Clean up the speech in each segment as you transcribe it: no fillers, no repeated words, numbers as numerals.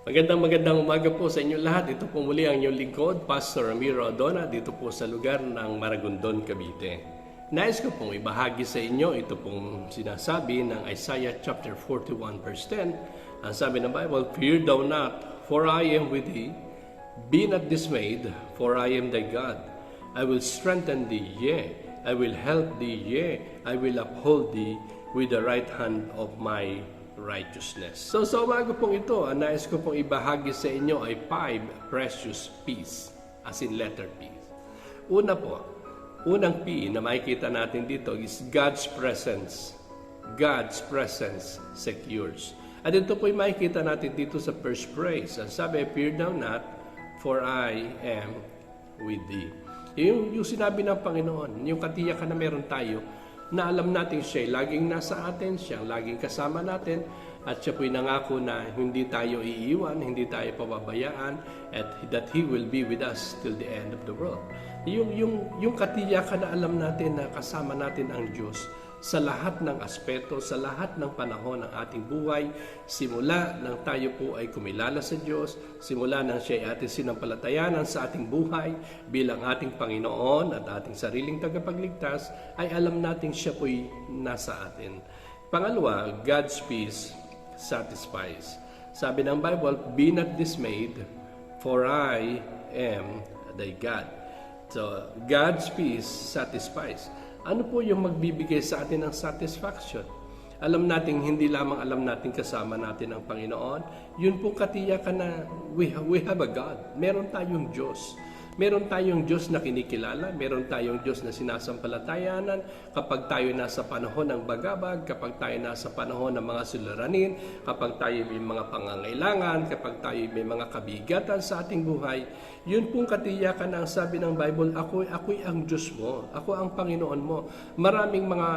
Magandang umaga po sa inyo lahat. Ito po muli ang inyong lingkod, Pastor Ramiro Adona, dito po sa lugar ng Maragondon, Cavite. Nais ko pong ibahagi sa inyo ito pong sinasabi ng Isaiah chapter 41 verse 10. Ang sabi ng Bible, "Fear thou not, for I am with thee. Be not dismayed, for I am thy God. I will strengthen thee, yea, I will help thee, yea, I will uphold thee with the right hand of my righteousness." So sa umaga pong ito, ang nais ko pong ibahagi sa inyo ay 5 precious P's, as in letter P. Una po, unang P na makikita natin dito is God's presence. God's presence secures. At ito po ay makikita natin dito sa first phrase. Ang sabi, "Fear thou not, for I am with thee." Yung sinabi ng Panginoon, yung katiyakan na meron tayo, na alam natin siya ay laging nasa atin, siya ang laging kasama natin, at siya po'y nangako na hindi tayo iiwan, hindi tayo pababayaan, at that He will be with us till the end of the world. Yung katiyakan na alam natin na kasama natin ang Diyos sa lahat ng aspeto, sa lahat ng panahon ng ating buhay, simula nang tayo po ay kumilala sa Diyos, simula nang siya ay ating sinampalatayanan sa ating buhay bilang ating Panginoon at ating sariling tagapagligtas, ay alam natin siya po'y nasa atin. Pangalawa, God's peace satisfies. Sabi ng Bible, "Be not dismayed, for I am thy God." So, God's peace satisfies. Ano po yung magbibigay sa atin ng satisfaction? Alam natin, hindi lamang alam natin kasama natin ang Panginoon, yun po katiyakan na we have a God. Meron tayong Diyos. Meron tayong Diyos na kinikilala, meron tayong Diyos na sinasampalatayanan kapag tayo nasa panahon ng bagabag, kapag tayo nasa panahon ng mga suliranin, kapag tayo may mga pangangailangan, kapag tayo may mga kabigatan sa ating buhay. Yun pong katiyakan ang sabi ng Bible, ako'y ang Diyos mo, ako ang Panginoon mo. Maraming mga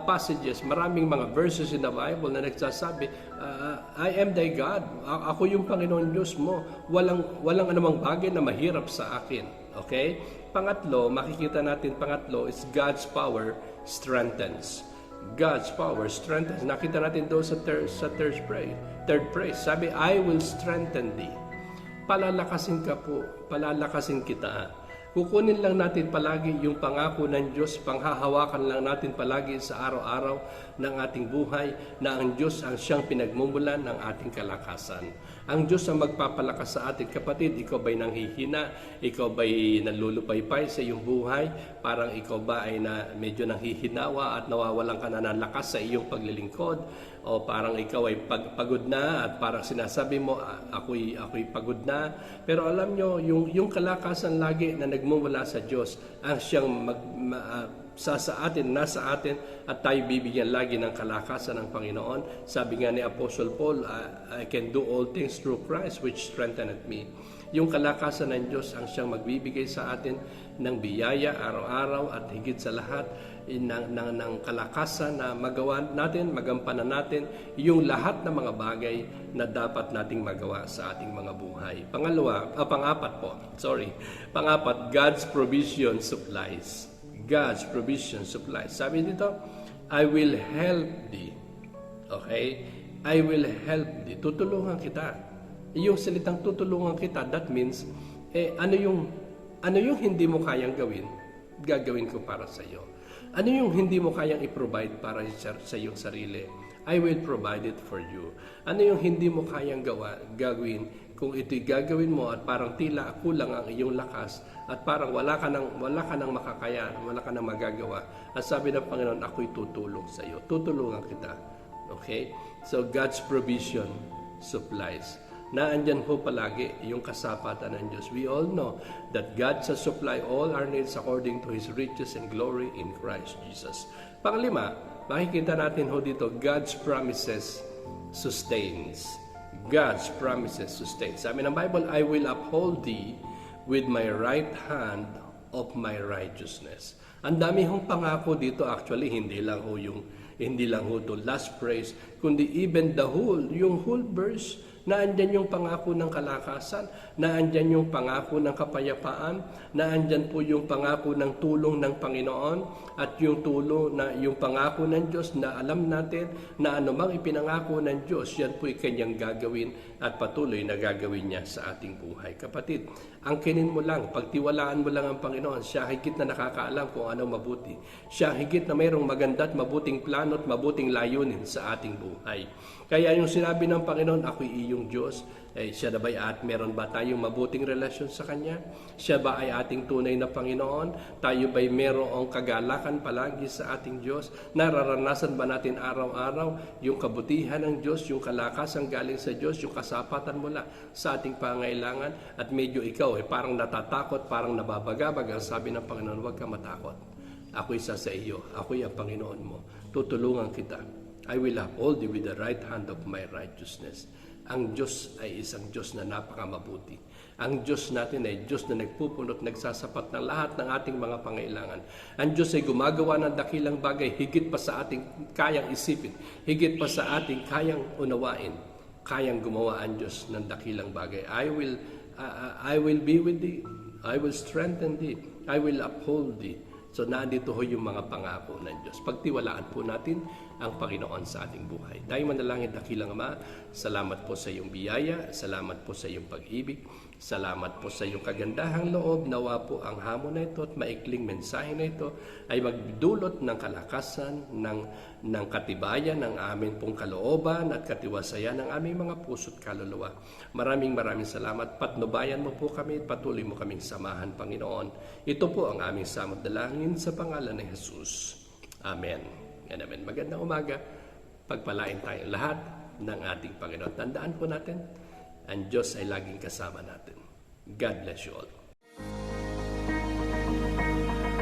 passages, maraming mga verses in the Bible na nagsasabi, I am thy God, ako yung Panginoon Diyos mo, walang anumang bagay na mahirap sa akin. Okay? Pangatlo, makikita natin is God's power strengthens. God's power strengthens. Nakita natin doon sa third phrase. Sabi, "I will strengthen thee." Palalakasin ka po, palalakasin kita. Kukunin lang natin palagi yung pangako ng Diyos, panghahawakan lang natin palagi sa araw-araw ng ating buhay na ang Diyos ang siyang pinagmumulan ng ating kalakasan. Ang Diyos ang magpapalakas sa atin. Kapatid, ikaw ba'y nanghihina? Ikaw ba'y nalulupaypay sa iyong buhay? Parang ikaw ba ay medyo nanghihinawa at nawawalan ka na ng lakas sa iyong paglilingkod? O parang ikaw ay pagod na at parang sinasabi mo, ako'y pagod na. Pero alam nyo, yung kalakasan lagi na nagmumula sa Diyos, ang siyang nasa atin at tayo bibigyan lagi ng kalakasan ng Panginoon. Sabi nga ni Apostle Paul, I can do all things through Christ which strengtheneth me. Yung kalakasan ng Diyos ang siyang magbibigay sa atin ng biyaya araw-araw at higit sa lahat ng kalakasan na magawa natin, magampanan natin yung lahat ng mga bagay na dapat nating magawa sa ating mga buhay. Pangapat, God's provision supplies. God's provision supplies. Sabi dito, "I will help thee." Okay? I will help thee. Tutulungan kita. Yung salitang tutulungan kita, that means, ano yung hindi mo kayang gawin, gagawin ko para sa iyo. Ano yung hindi mo kayang i-provide para sa iyong sarili, I will provide it for you. Ano yung hindi mo kayang gagawin, kung ito'y gagawin mo at parang tila kulang ang iyong lakas at parang wala ka nang makakaya, wala ka nang magagawa. At sabi ng Panginoon, ako'y tutulong sa iyo. Tutulungan kita. Okay? So God's provision supplies. Naandyan po palagi yung kasapatan ng Diyos. We all know that God shall supply all our needs according to His riches and glory in Christ Jesus. Panglima, makikita natin dito, God's promises sustains. God's promises sustains. Sabi ng Bible, "I will uphold thee with my right hand of my righteousness." Ang dami hong pangako dito, actually hindi lang to last phrase, kundi even yung whole verse naandyan yung pangako ng kalakasan, naandyan yung pangako ng kapayapaan, naandyan po yung pangako ng tulong ng Panginoon at yung yung pangako ng Diyos na alam natin na anumang ipinangako ng Diyos, yan po'y kanyang gagawin at patuloy na gagawin niya sa ating buhay. Kapatid, angkinin mo lang, pagtiwalaan mo lang ang Panginoon, siya higit na nakakaalam kung ano mabuti. Siya higit na mayroong maganda at mabuting plano at mabuting layunin sa ating buhay. Kaya yung sinabi ng Panginoon, ako'y iyong Diyos, siya na ba'y meron ba tayong mabuting relasyon sa Kanya? Siya ba ay ating tunay na Panginoon? Tayo ba'y merong kagalakan palagi sa ating Diyos? Nararanasan ba natin araw-araw yung kabutihan ng Diyos, yung kalakasan galing sa Diyos, yung kasapatan mula sa ating pangailangan? At medyo ikaw parang natatakot, parang nababagabag. Ang sabi ng Panginoon, huwag ka matakot. Ako'y isa sa iyo. Ako'y ang Panginoon mo. Tutulungan kita. I will uphold you with the right hand of my righteousness. Ang Diyos ay isang Diyos na napakamabuti. Ang Diyos natin ay Diyos na nagpupunot, nagsasapat ng lahat ng ating mga pangailangan. Ang Diyos ay gumagawa ng dakilang bagay higit pa sa ating kayang isipin, higit pa sa ating kayang unawain. Kayang gumawa ang Diyos ng dakilang bagay. I will be with thee. I will strengthen thee. I will uphold thee. So nandito ho yung mga pangako ng Diyos. Pagtiwalaan po natin ang Panginoon sa ating buhay. Tayo manalangin, dakilang Ama, salamat po sa iyong biyaya, salamat po sa iyong pag-ibig, salamat po sa iyong kagandahang loob. Nawa po ang hamon na ito at maikling mensahe na ito ay magdulot ng kalakasan, ng katibayan ng amin pong kalooban at katiwasayan ng aming mga puso't kaluluwa. Maraming salamat. Patnubayan mo po kami, patuloy mo kaming samahan, Panginoon. Ito po ang aming samot dalangin sa pangalan ni Jesus. Amen. Yan naman. Magandang umaga. Pagpalain tayong lahat ng ating Panginoon. Tandaan po natin, ang Diyos ay laging kasama natin. God bless you all.